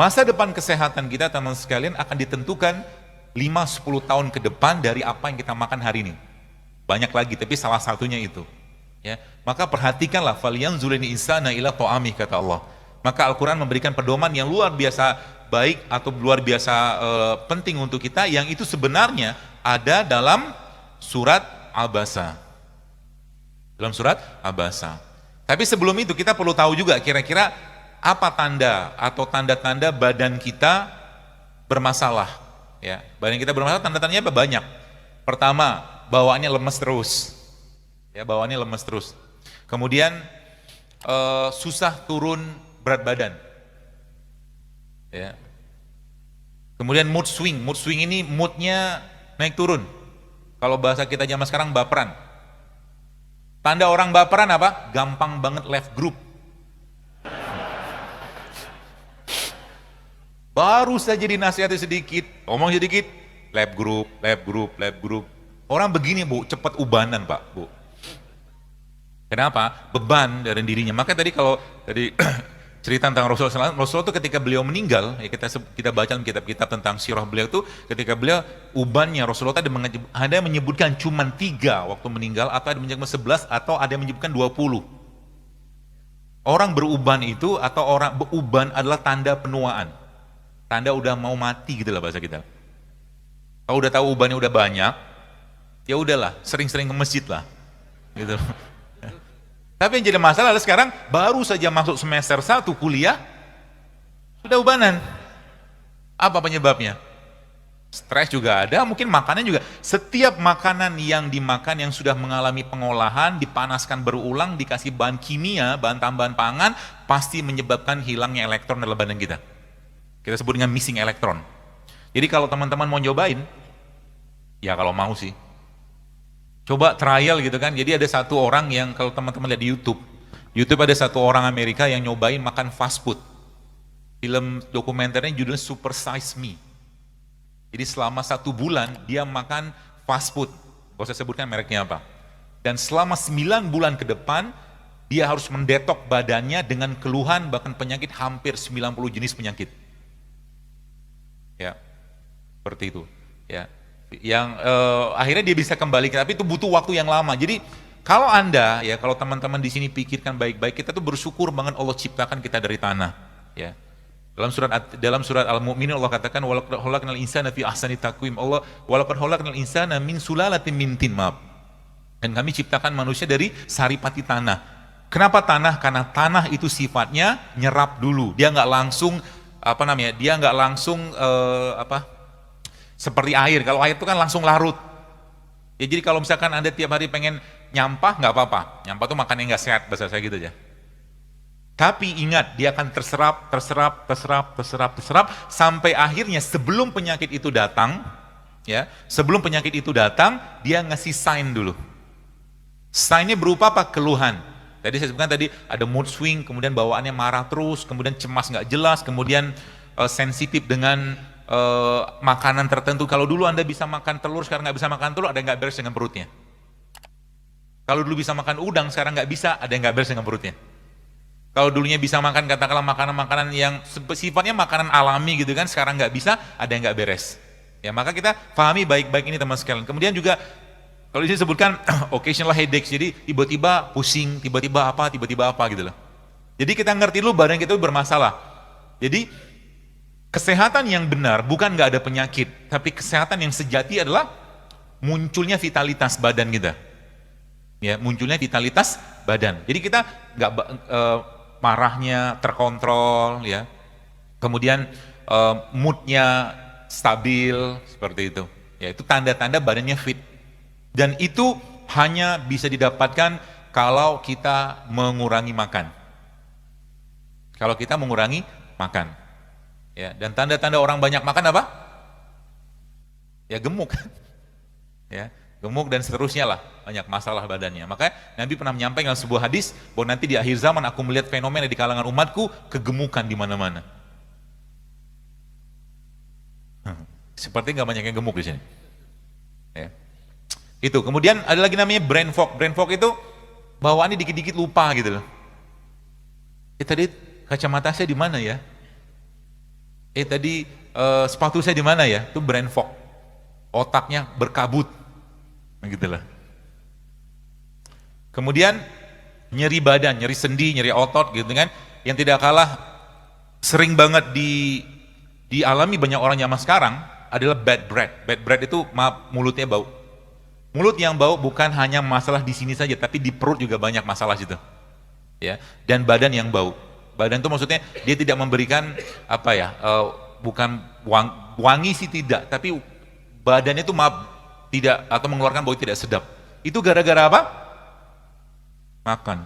Masa depan kesehatan kita teman sekalian akan ditentukan 5-10 tahun ke depan dari apa yang kita makan hari ini. Banyak lagi, tapi salah satunya itu. Ya, maka perhatikanlah, falyanzuril insana ila ta'amih, kata Allah. Maka Al-Quran memberikan pedoman yang luar biasa baik atau luar biasa penting untuk kita, yang itu sebenarnya ada dalam surat Abasa. Dalam surat Abasa. Tapi sebelum itu kita perlu tahu juga kira-kira apa tanda atau tanda-tanda badan kita bermasalah. Ya, badan kita bermasalah, tanda-tandanya apa? Banyak. Pertama, bawaannya lemes terus. Ya, bawaannya lemes terus. Kemudian susah turun berat badan. Ya. Kemudian mood swing ini moodnya naik turun. Kalau bahasa kita zaman sekarang baperan. Tanda orang baperan apa? Gampang banget left group. Baru saja dinasihati sedikit, ngomong sedikit, left group. Orang begini Bu, cepat ubanan Pak, Bu. Kenapa? Beban dari dirinya. Maka tadi kalau tadi cerita tentang Rasulullah itu ketika beliau meninggal, ya kita baca dalam kitab-kitab tentang sirah beliau itu, ketika beliau ubannya Rasulullah ada yang menyebutkan cuma 3 waktu meninggal, atau ada yang menyebutkan 11, atau ada yang menyebutkan 20. Orang beruban itu, atau orang beruban adalah tanda penuaan, tanda udah mau mati gitu lah bahasa kita. Kalau udah tahu ubannya udah banyak, ya udahlah, sering-sering ke masjid lah, gitu. Tapi yang jadi masalah adalah sekarang baru saja masuk semester 1 kuliah, sudah ubanan. Apa penyebabnya? Stres juga ada, mungkin makanan juga. Setiap makanan yang dimakan yang sudah mengalami pengolahan, dipanaskan berulang, dikasih bahan kimia, bahan tambahan pangan, pasti menyebabkan hilangnya elektron dalam badan kita. Kita sebut dengan missing elektron. Jadi kalau teman-teman mau nyobain, ya kalau mau sih, coba trial gitu kan. Jadi ada satu orang yang, kalau teman-teman lihat di YouTube ada satu orang Amerika yang nyobain makan fast food. Film dokumenternya judulnya Super Size Me. Jadi selama 1 bulan dia makan fast food. Gak usah sebutkan mereknya apa. Dan selama 9 bulan ke depan dia harus mendetok badannya dengan keluhan bahkan penyakit hampir 90 jenis penyakit. Ya, seperti itu. Ya. Yang akhirnya dia bisa kembali, tapi itu butuh waktu yang lama. Jadi kalau Anda, ya kalau teman-teman di sini pikirkan baik-baik, kita tuh bersyukur banget Allah ciptakan kita dari tanah. Ya. Dalam surat Al-Mu'minun Allah katakan walaqad khalaqnal insana fi ahsani taqwim. Allah walaqad khalaqnal insana min sulalatin min tin, maaf. Dan kami ciptakan manusia dari saripati tanah. Kenapa tanah? Karena tanah itu sifatnya nyerap dulu. Dia nggak langsung Dia nggak langsung seperti air. Kalau air itu kan langsung larut. Ya, jadi kalau misalkan Anda tiap hari pengen nyampah, nggak apa-apa. Nyampah itu makan yang nggak sehat, bahasa saya gitu aja. Tapi ingat, dia akan terserap, sampai akhirnya sebelum penyakit itu datang, ya, dia ngasih sign dulu. Signnya berupa apa? Keluhan. Tadi saya sebutkan tadi ada mood swing, kemudian bawaannya marah terus, kemudian cemas nggak jelas, kemudian sensitif dengan makanan tertentu. Kalau dulu Anda bisa makan telur, sekarang nggak bisa makan telur, ada yang nggak beres dengan perutnya. Kalau dulu bisa makan udang, sekarang nggak bisa, ada yang nggak beres dengan perutnya. Kalau dulunya bisa makan katakanlah makanan-makanan yang sifatnya makanan alami gitu kan, sekarang nggak bisa, ada yang nggak beres. Ya, maka kita pahami baik-baik ini teman sekalian. Kemudian juga kalau disini sebutkan occasional headaches, jadi tiba-tiba pusing, tiba-tiba apa gitu loh. Jadi kita ngerti dulu badan kita bermasalah. Jadi kesehatan yang benar bukan nggak ada penyakit, tapi kesehatan yang sejati adalah munculnya vitalitas badan kita. Ya, munculnya vitalitas badan. Jadi kita nggak marahnya terkontrol, ya. Kemudian moodnya stabil seperti itu. Ya, itu tanda-tanda badannya fit. Dan itu hanya bisa didapatkan kalau kita mengurangi makan. Kalau kita mengurangi makan. Ya, dan tanda-tanda orang banyak makan apa? Ya, gemuk. Ya, gemuk dan seterusnya lah, banyak masalah badannya. Maka Nabi pernah menyampaikan dalam sebuah hadis bahwa nanti di akhir zaman aku melihat fenomena di kalangan umatku, kegemukan di mana-mana. Seperti nggak banyak yang gemuk di sini. Ya. Itu. Kemudian ada lagi namanya brain fog. Brain fog itu bawaannya dikit-dikit lupa gitu loh. Tadi kacamata saya di mana ya? Tadi sepatu saya di mana ya? Itu brand Fok. Otaknya berkabut. Begitulah. Kemudian nyeri badan, nyeri sendi, nyeri otot gitu kan. Yang tidak kalah sering banget dialami banyak orang zaman sekarang adalah bad breath. Bad breath itu maaf, mulutnya bau. Mulut yang bau bukan hanya masalah di sini saja, tapi di perut juga banyak masalah situ. Ya, dan badan yang bau. Badan itu maksudnya dia tidak memberikan apa ya? Bukan wangi sih tidak, tapi badannya itu maaf tidak atau mengeluarkan bau tidak sedap. Itu gara-gara apa? Makan.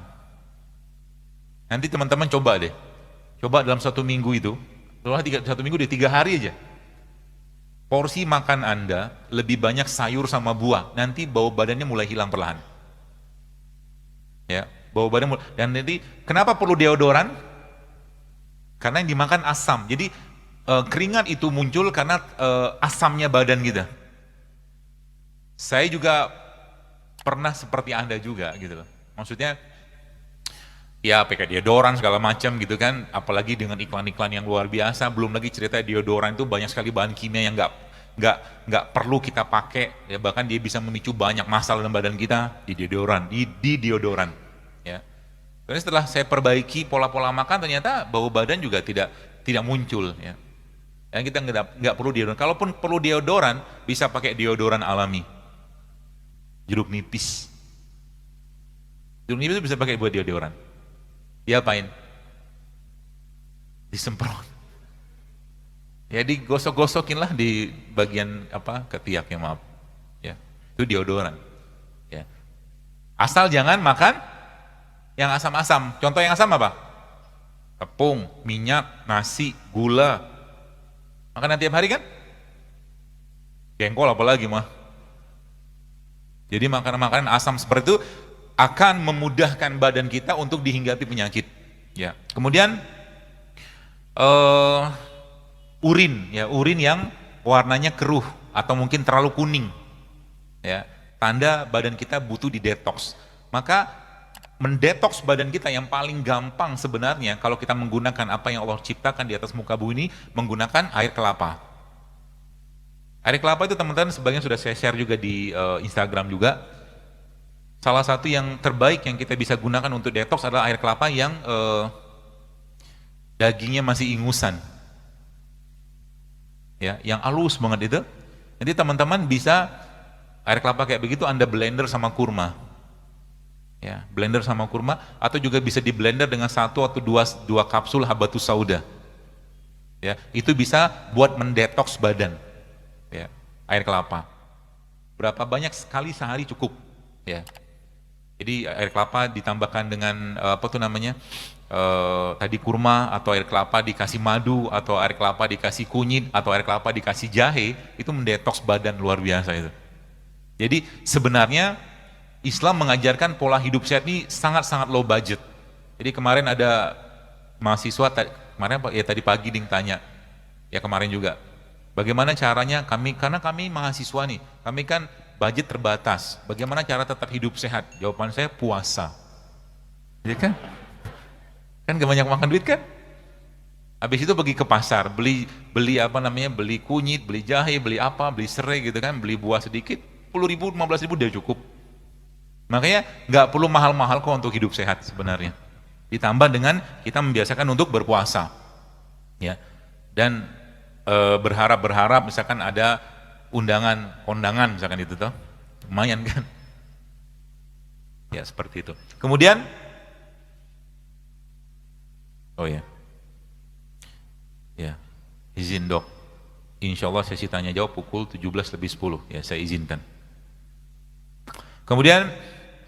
Nanti teman-teman coba deh. Coba dalam 1 minggu itu, setelah 1 minggu deh 3 hari aja. Porsi makan Anda lebih banyak sayur sama buah, nanti bau badannya mulai hilang perlahan. Ya, bau badan dan nanti kenapa perlu deodoran? Karena yang dimakan asam. Jadi keringat itu muncul karena asamnya badan kita. Saya juga pernah seperti Anda juga gitu loh. Maksudnya ya pakai deodoran segala macam gitu kan, apalagi dengan iklan-iklan yang luar biasa, belum lagi cerita deodoran itu banyak sekali bahan kimia yang nggak perlu kita pakai, ya bahkan dia bisa memicu banyak masalah dalam badan kita di deodoran, ya. Dan setelah saya perbaiki pola-pola makan, ternyata bau badan juga tidak muncul, ya. Dan kita nggak perlu deodoran. Kalaupun perlu deodoran, bisa pakai deodoran alami, jeruk nipis. Jeruk nipis itu bisa pakai buat deodoran. Diapain? Disemprot. Ya digosok-gosokin lah di bagian apa ketiaknya, maaf. Ya, itu deodoran. Ya. Asal jangan makan yang asam-asam. Contoh yang asam apa? Tepung, minyak, nasi, gula. Makan tiap hari kan? Jengkol apalagi mah. Jadi makanan-makanan asam seperti itu akan memudahkan badan kita untuk dihinggapi penyakit. Ya. Kemudian urin yang warnanya keruh atau mungkin terlalu kuning. Ya, tanda badan kita butuh didetoks. Maka mendetoks badan kita yang paling gampang sebenarnya kalau kita menggunakan apa yang Allah ciptakan di atas muka bumi ini, menggunakan air kelapa. Air kelapa itu teman-teman sebagian sudah saya share juga di Instagram juga. Salah satu yang terbaik yang kita bisa gunakan untuk detox adalah air kelapa yang dagingnya masih ingusan, ya, yang halus banget itu. Jadi teman-teman bisa air kelapa kayak begitu Anda blender sama kurma, ya, blender sama kurma, atau juga bisa di blender dengan 1 atau 2 kapsul habatus sauda, ya, itu bisa buat mendetoks badan, ya, air kelapa. Berapa banyak sekali sehari cukup, ya. Jadi air kelapa ditambahkan dengan tadi kurma, atau air kelapa dikasih madu, atau air kelapa dikasih kunyit, atau air kelapa dikasih jahe, itu mendetoks badan luar biasa itu. Jadi sebenarnya Islam mengajarkan pola hidup sehat ini sangat-sangat low budget. Jadi kemarin ada mahasiswa, tadi pagi Ding tanya, ya kemarin juga, bagaimana caranya karena kami mahasiswa nih, kami kan budget terbatas, bagaimana cara tetap hidup sehat? Jawaban saya puasa. Ya kan? Kan gak banyak makan duit kan? Habis itu pergi ke pasar, beli beli kunyit, beli jahe, beli serai gitu kan, beli buah sedikit, 10.000, 15.000 udah cukup. Makanya gak perlu mahal-mahal kok untuk hidup sehat sebenarnya. Ditambah dengan kita membiasakan untuk berpuasa. Ya. Dan berharap misalkan ada kondangan misalkan itu toh, lumayan kan, ya seperti itu. Kemudian izin dok, insya Allah sesi tanya jawab pukul 17:10, ya saya izinkan. Kemudian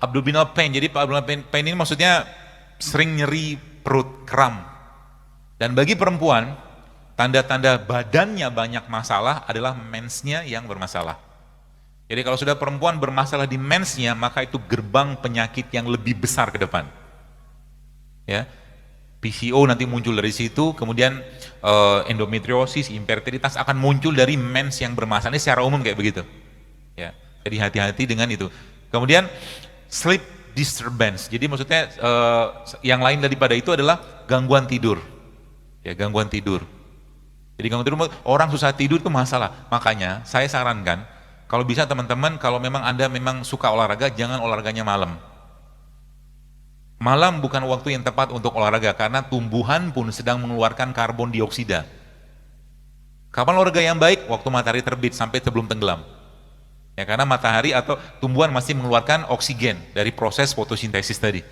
abdominal pain, jadi abdominal pain ini maksudnya sering nyeri perut, kram. Dan bagi perempuan, tanda-tanda badannya banyak masalah adalah mensnya yang bermasalah. Jadi kalau sudah perempuan bermasalah di mensnya, maka itu gerbang penyakit yang lebih besar ke depan. Ya, PCO nanti muncul dari situ, kemudian endometriosis, infertilitas akan muncul dari mens yang bermasalah. Ini secara umum kayak begitu. Ya, jadi hati-hati dengan itu. Kemudian sleep disturbance. Jadi maksudnya yang lain daripada itu adalah gangguan tidur. Ya, gangguan tidur. Jadi gangguan tidur, orang susah tidur itu masalah. Makanya saya sarankan, kalau bisa teman-teman, kalau memang Anda memang suka olahraga, jangan olahraganya malam. Malam bukan waktu yang tepat untuk olahraga, karena tumbuhan pun sedang mengeluarkan karbon dioksida. Kapan olahraga yang baik? Waktu matahari terbit sampai sebelum tenggelam. Ya, karena matahari atau tumbuhan masih mengeluarkan oksigen dari proses fotosintesis tadi.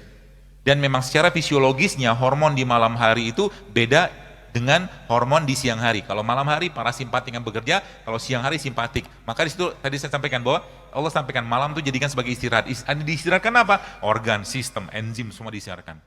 Dan memang secara fisiologisnya hormon di malam hari itu beda dengan hormon di siang hari. Kalau malam hari parasimpatik yang bekerja, kalau siang hari simpatik. Maka di situ tadi saya sampaikan bahwa Allah sampaikan malam itu jadikan sebagai istirahat. Diistirahatkan apa? Organ, sistem, enzim semua diistirahatkan.